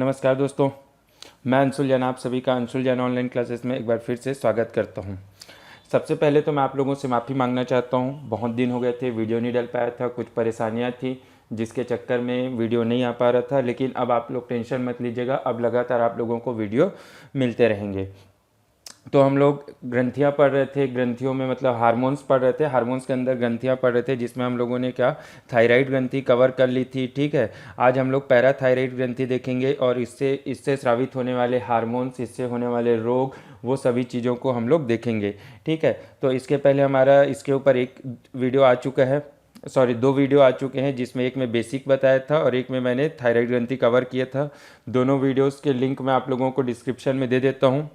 नमस्कार दोस्तों, मैं अंशुल जैन आप सभी का अंशुल जैन ऑनलाइन क्लासेस में एक बार फिर से स्वागत करता हूं। सबसे पहले तो मैं आप लोगों से माफ़ी मांगना चाहता हूं। बहुत दिन हो गए थे, वीडियो नहीं डल पाया था, कुछ परेशानियां थी जिसके चक्कर में वीडियो नहीं आ पा रहा था। लेकिन अब आप लोग टेंशन मत लीजिएगा, अब लगातार आप लोगों को वीडियो मिलते रहेंगे। तो हम लोग ग्रंथियाँ पढ़ रहे थे, ग्रंथियों में मतलब हार्मोन्स पढ़ रहे थे, हार्मोन्स के अंदर ग्रंथियाँ पढ़ रहे थे, जिसमें हम लोगों ने क्या थायराइड ग्रंथि कवर कर ली थी। ठीक है, आज हम लोग पैराथायराइड ग्रंथि देखेंगे और इससे स्रावित होने वाले हार्मोन्स, इससे होने वाले रोग, वो सभी चीज़ों को हम लोग देखेंगे। ठीक है, तो इसके पहले हमारा इसके ऊपर एक वीडियो आ चुका है, सॉरी 2 वीडियो आ चुके हैं, जिसमें एक में बेसिक बताया था और एक में मैंने थायराइड ग्रंथि कवर किया था। दोनों वीडियोस के लिंक मैं आप लोगों को डिस्क्रिप्शन में दे देता हूँ।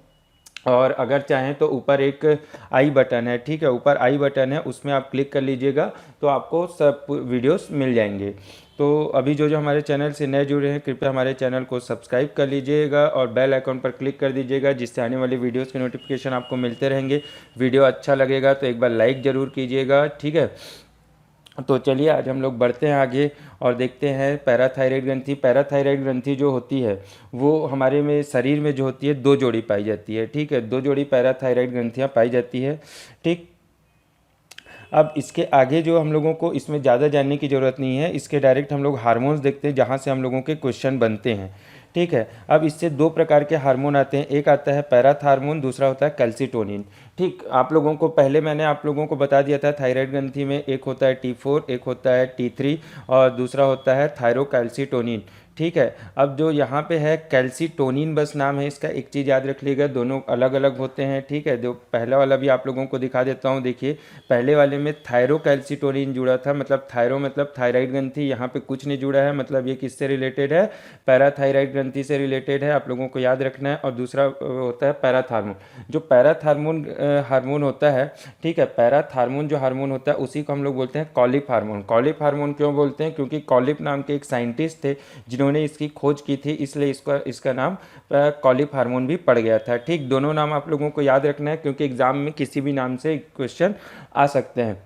और अगर चाहें तो ऊपर एक आई बटन है, ठीक है, ऊपर आई बटन है, उसमें आप क्लिक कर लीजिएगा तो आपको सब वीडियोस मिल जाएंगे। तो अभी जो हमारे चैनल से नए जुड़े हैं, कृपया हमारे चैनल को सब्सक्राइब कर लीजिएगा और बेल आइकन पर क्लिक कर दीजिएगा, जिससे आने वाली वीडियोस के नोटिफिकेशन आपको मिलते रहेंगे। वीडियो अच्छा लगेगा तो एक बार लाइक ज़रूर कीजिएगा। ठीक है, तो चलिए आज हम लोग बढ़ते हैं आगे और देखते हैं पैराथायराइड ग्रंथि। पैराथायराइड ग्रंथि जो होती है वो हमारे में शरीर में जो होती है 2 जोड़ी पाई जाती है। ठीक है, 2 जोड़ी पैराथायराइड ग्रंथियाँ पाई जाती है। ठीक, अब इसके आगे जो हम लोगों को इसमें ज़्यादा जानने की ज़रूरत नहीं है, इसके डायरेक्ट हम लोग हार्मोन्स देखते हैं, जहाँ से हम लोगों के क्वेश्चन बनते हैं। ठीक है, अब इससे 2 प्रकार के हार्मोन आते हैं, एक आता है पैराथ हार्मोन, दूसरा होता है कैल्सिटोनिन। ठीक, आप लोगों को पहले मैंने आप लोगों को बता दिया था थायराइड ग्रंथि में एक होता है T4, एक होता है T3 और दूसरा होता है थायरोकैल्सिटोनिन। ठीक है, अब जो यहाँ पे है कैल्सिटोनिन बस नाम है इसका, एक चीज़ याद रख लीजिएगा, दोनों अलग अलग होते हैं। ठीक है, जो पहला वाला भी आप लोगों को दिखा देता हूँ, देखिए पहले वाले में थायरोकैल्सिटोनिन जुड़ा था, मतलब थायरो मतलब थायराइड ग्रंथि, यहाँ पे कुछ नहीं जुड़ा है, मतलब ये किससे रिलेटेड है, पैराथायराइड ग्रंथि से रिलेटेड है, आप लोगों को याद रखना है। और दूसरा होता है पैराथ हार्मोन, जो पैराथ हार्मोन होता है। ठीक है, पैराथ हार्मोन जो हार्मोन होता है उसी को हम लोग बोलते हैं कॉलिप हार्मोन। कॉलिप हार्मोन क्यों बोलते हैं, क्योंकि कॉलिप नाम के एक साइंटिस्ट थे जिन्होंने इसकी खोज की थी, इसलिए इसका नाम कॉलिप हार्मोन भी पड़ गया था। ठीक, दोनों नाम आप लोगों को याद रखना है, क्योंकि एग्जाम में किसी भी नाम से क्वेश्चन आ सकते हैं।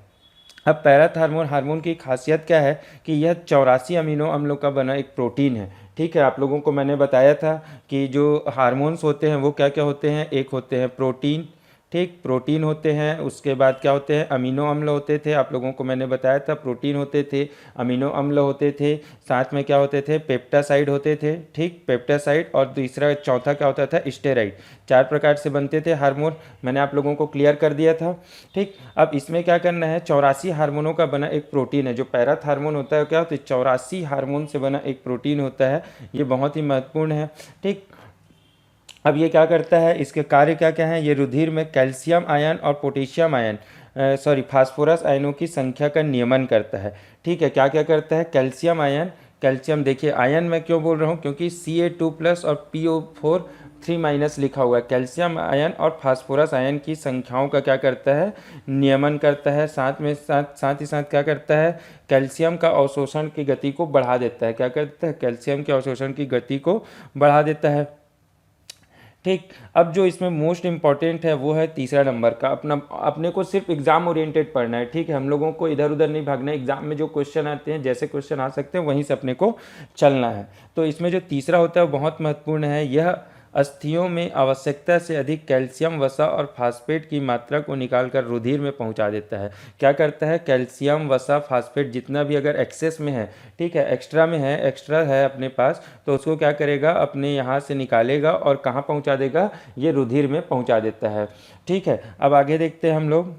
अब पैराथ हार्मोन की खासियत क्या है कि यह 84 अमीनो अम्लों का बना एक प्रोटीन है। ठीक है, आप लोगों को मैंने बताया था कि जो हार्मोन्स होते हैं वो क्या क्या होते हैं, एक होते हैं प्रोटीन, ठीक, प्रोटीन होते हैं, उसके बाद क्या होते हैं, अमीनो अम्ल होते थे, आप लोगों को मैंने बताया था प्रोटीन होते थे, अमीनो अम्ल होते थे, साथ में क्या होते थे, पेप्टासाइड होते थे। ठीक, पेप्टासाइड, और तीसरा चौथा क्या होता था, स्टेरॉइड। 4 प्रकार से बनते थे हार्मोन, मैंने आप लोगों को क्लियर कर दिया था। ठीक, अब इसमें क्या करना है, 84 हार्मोनों का बना एक प्रोटीन है, जो पैराथ हार्मोन होता है क्या होता है, 84 हार्मोन से बना एक प्रोटीन होता है, ये बहुत ही महत्वपूर्ण है। ठीक, अब ये क्या करता है, इसके कार्य क्या क्या हैं, ये रुधिर में कैल्शियम आयन और पोटेशियम आयन फास्फोरस आयनों की संख्या का नियमन करता है। ठीक है, क्या क्या करता है, कैल्शियम आयन, कैल्शियम देखिए आयन मैं क्यों बोल रहा हूँ, क्योंकि Ca2+ और PO4 3- लिखा हुआ है। कैल्शियम आयन और फास्फोरस आयन की संख्याओं का क्या करता है, नियमन करता है। साथ ही साथ क्या करता है, कैल्शियम का अवशोषण की गति को बढ़ा देता है। क्या करता है, कैल्शियम के अवशोषण की गति को बढ़ा देता है। ठीक, अब जो इसमें मोस्ट इंपॉर्टेंट है वो है तीसरा नंबर का, अपने को सिर्फ एग्जाम ओरिएंटेड पढ़ना है। ठीक है, हम लोगों को इधर उधर नहीं भागना है, एग्जाम में जो क्वेश्चन आते हैं, जैसे क्वेश्चन आ सकते हैं वहीं से अपने को चलना है। तो इसमें जो तीसरा होता है वो बहुत महत्वपूर्ण है, यह अस्थियों में आवश्यकता से अधिक कैल्शियम, वसा और फास्फेट की मात्रा को निकालकर रुधिर में पहुंचा देता है। क्या करता है, कैल्शियम, वसा, फास्फेट जितना भी अगर एक्सेस में है, ठीक है, एक्स्ट्रा है अपने पास, तो उसको क्या करेगा, अपने यहाँ से निकालेगा और कहाँ पहुँचा देगा, ये रुधिर में पहुँचा देता है। ठीक है, अब आगे देखते हैं हम लोग,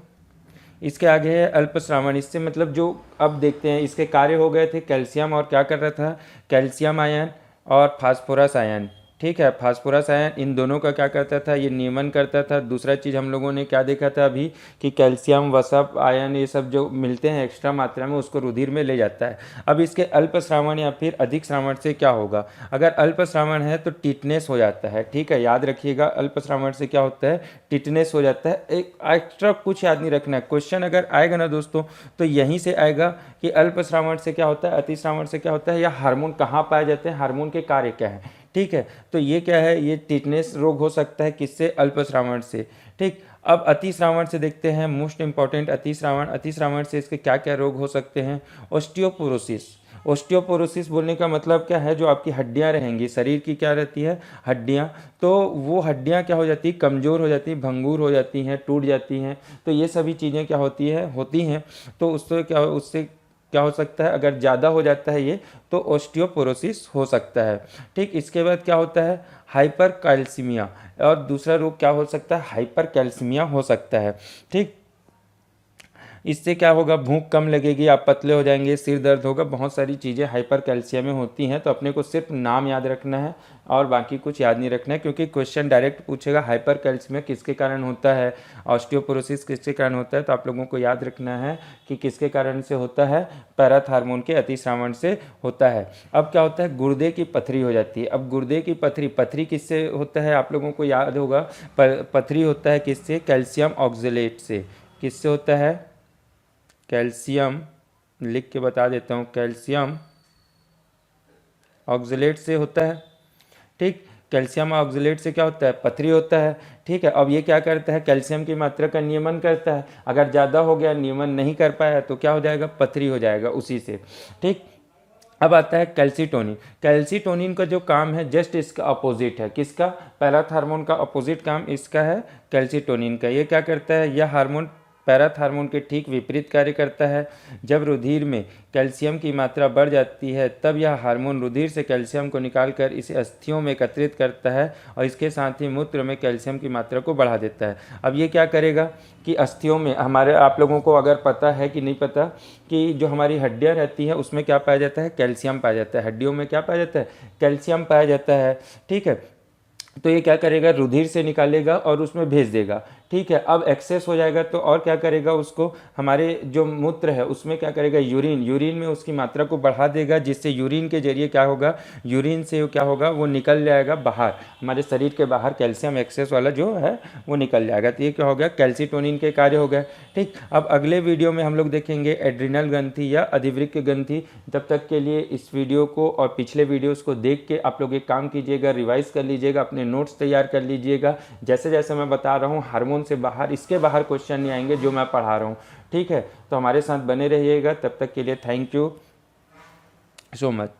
इसके आगे है अल्पस्रावन। इससे मतलब जो अब देखते हैं इसके कार्य हो गए थे, कैल्शियम और क्या कर रहा था, कैल्शियम आयन और फास्फोरस आयन। ठीक है, फास्फोरस आयन इन दोनों का क्या करता था, ये नियमन करता था। दूसरा चीज़ हम लोगों ने क्या देखा था अभी, कि कैल्शियम, वसा, आयन ये सब जो मिलते हैं एक्स्ट्रा मात्रा में, उसको रुधिर में ले जाता है। अब इसके अल्पस्रावन या फिर अधिक श्रावण से क्या होगा, अगर अल्पस्रावन है तो टिटनेस हो जाता है। ठीक है, याद रखिएगा, अल्पस्रावन से क्या होता है, टिटनेस हो जाता है। एक एक्स्ट्रा कुछ याद नहीं रखना है, क्वेश्चन अगर आएगा ना दोस्तों तो यहीं से आएगा कि अल्पस्रावन से क्या होता है, अतिश्रावण से क्या होता है, या हार्मोन कहाँ पाए जाते हैं, हार्मोन के कार्य क्या है। ठीक है, तो ये क्या है, ये टिटनेस रोग हो सकता है किससे, अल्पस्रावन से। ठीक, अब अतिश्रावण से देखते हैं, मोस्ट इंपॉर्टेंट अतिश्रावण से इसके क्या क्या रोग हो सकते हैं, ऑस्टियोपोरोसिस। ऑस्टियोपोरोसिस बोलने का मतलब क्या है, जो आपकी हड्डियां रहेंगी, शरीर की क्या रहती है, हड्डियां, तो वो हड्डियां क्या हो जाती, कमज़ोर हो जाती, भंगूर हो जाती हैं, टूट जाती हैं। तो ये सभी चीज़ें क्या होती हैं। तो उससे क्या हो सकता है, अगर ज़्यादा हो जाता है ये, तो ऑस्टियोपोरोसिस हो सकता है। ठीक, इसके बाद क्या होता है, हाइपर कैल्सीमिया, और दूसरा रोग क्या हो सकता है, हाइपर कैल्सीमिया हो सकता है। ठीक, इससे क्या होगा, भूख कम लगेगी, आप पतले हो जाएंगे, सिर दर्द होगा, बहुत सारी चीज़ें हाइपर कैल्शियम में होती हैं। तो अपने को सिर्फ नाम याद रखना है और बाकी कुछ याद नहीं रखना है, क्योंकि क्वेश्चन डायरेक्ट पूछेगा हाइपर कैल्शियम किसके कारण होता है, ऑस्टियोपोरोसिस किसके कारण होता है। तो आप लोगों को याद रखना है कि किसके कारण से होता है, पैराथार्मोन के अतिश्रावण से होता है। अब क्या होता है, गुर्दे की पथरी हो जाती है। अब गुर्दे की पथरी किससे होता है, आप लोगों को याद होगा, पथरी होता है किससे, कैल्शियम ऑक्जेलेट से। किससे होता है, कैल्शियम, लिख के बता देता हूँ, कैल्शियम ऑक्जेलेट से होता है। ठीक, कैल्शियम ऑक्जेलेट से क्या होता है, पथरी होता है। ठीक है, अब ये क्या करता है, कैल्शियम की मात्रा का नियमन करता है। अगर ज़्यादा हो गया, नियमन नहीं कर पाया, तो क्या हो जाएगा, पथरी हो जाएगा उसी से। ठीक, अब आता है कैल्सीटोनिन। कैल्सीटोनिन का जो काम है जस्ट इसका अपोजिट है, किसका, पैराथार्मोन का अपोजिट काम इसका है, कैल्सीटोनिन का। ये क्या करता है, यह हार्मोन पैराथार्मोन के ठीक विपरीत कार्य करता है। जब रुधिर में कैल्शियम की मात्रा बढ़ जाती है, तब यह हार्मोन रुधिर से कैल्शियम को निकालकर इसे अस्थियों में एकत्रित करता है और इसके साथ ही मूत्र में कैल्शियम की मात्रा को बढ़ा देता है। अब ये क्या करेगा कि अस्थियों में हमारे, आप लोगों को अगर पता है कि नहीं पता, कि जो हमारी हड्डियाँ रहती हैं उसमें क्या पाया जाता है, कैल्शियम पाया जाता है। हड्डियों में क्या पाया जाता है, कैल्शियम पाया जाता है। ठीक है, तो ये क्या करेगा, रुधिर से निकालेगा और उसमें भेज देगा। ठीक है, अब एक्सेस हो जाएगा तो और क्या करेगा, उसको हमारे जो मूत्र है उसमें क्या करेगा, यूरिन में उसकी मात्रा को बढ़ा देगा, जिससे यूरिन के जरिए क्या होगा, यूरिन से क्या होगा, वो निकल जाएगा बाहर, हमारे शरीर के बाहर कैल्शियम एक्सेस वाला जो है वो निकल जाएगा। तो ये क्या हो गया, कैल्सीटोनिन के कार्य हो गए। ठीक, अब अगले वीडियो में हम लोग देखेंगे एड्रिनल ग्रंथि या अधिवृक्क ग्रंथि। तब तक के लिए इस वीडियो को और पिछले वीडियोज़ को देख के आप लोग एक काम कीजिएगा, रिवाइज कर लीजिएगा, अपने नोट्स तैयार कर लीजिएगा। जैसे जैसे मैं बता रहा हूँ, हार्मोन से बाहर, इसके बाहर क्वेश्चन नहीं आएंगे जो मैं पढ़ा रहा हूँ। ठीक है, तो हमारे साथ बने रहिएगा। तब तक के लिए थैंक यू सो मच।